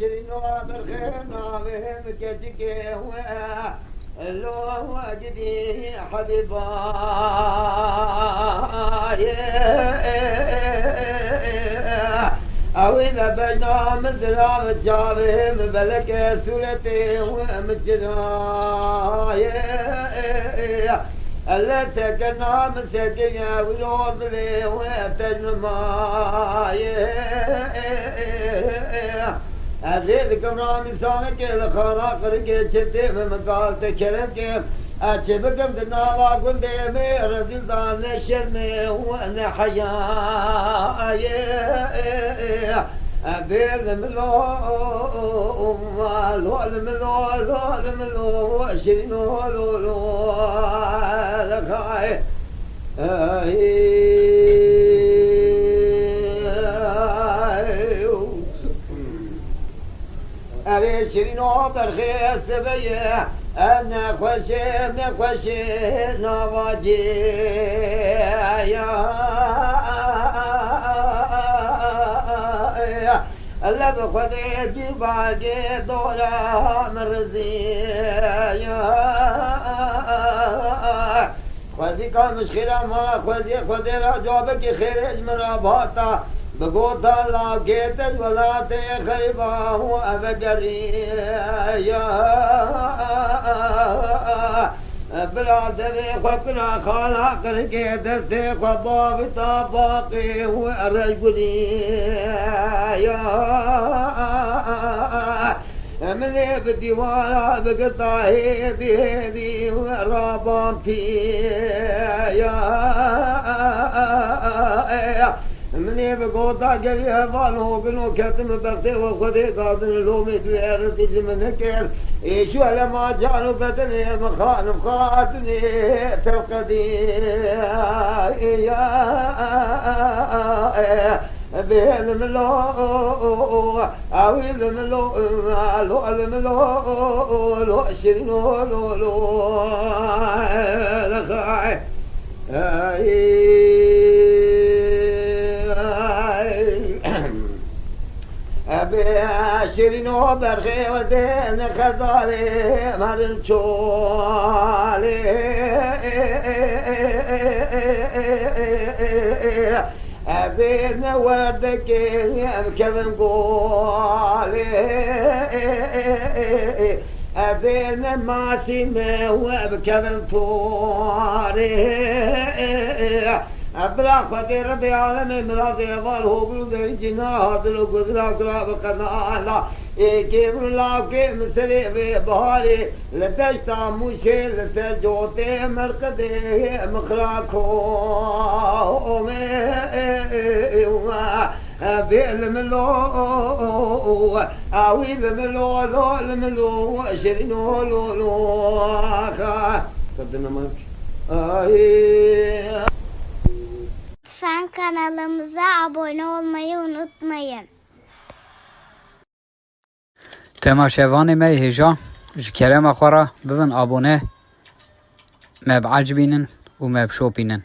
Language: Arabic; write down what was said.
شرينو بالخينا بهم كتكي لو وجدي حبيباي أو إذا بجنا مثل جابهم بلك سورتي ومجناي ألا تكنا مسكيا ولوض لي وتجمعي أزيدكم رامي سانك الخلاق رجي شتي بمقال تكرمك أجبكم دناوا قلت مي رزيل دان شرمي وانا حياي أبير الملو لو الملو شرينو لو لخاي أبي شرينو برخيص بيه أنا خوشي نواجي الله بخدي جباجي دورا مرزي خوزي كان مشخيرا ما خوزي راجوبك خيرج مراباتا بقوتا لا جيتج ولا تخربا هو أبقري برادري خبنا خالا کرके دستے خبابتا باقی هو الرجلي مني بديوارا بقطع هيدي ورابان فيا مني بقوطا جريها بالو بنو كتم بغتي وخدي قادن لومي دويرتي زمنكر ايشو لما جانو بدني مخاطني تلقدي بين الملو او الملو لو الملو لو شرينو لو لخاي أبي شرينو برخي ودين خضاري مرنشولي أبي نوردك كذن قولي أبي نماسي مواب كذن فوري أبرا خدي ربي عالمي مرادي والهو بلدي جناهات لو قدرا قراب قنالا كيف لا كيف مسري ببهاري لتشتا موشي لتجوتي مرقدي مخراكو بالملو أوي الملو لو الملو شرينو لو قدنا مالك Lütfen kanalımıza abone olmayı unutmayın. تماشاواني مي هجا جكرم أخورا بفن أبونه ما بعجبينن وما بشوبينن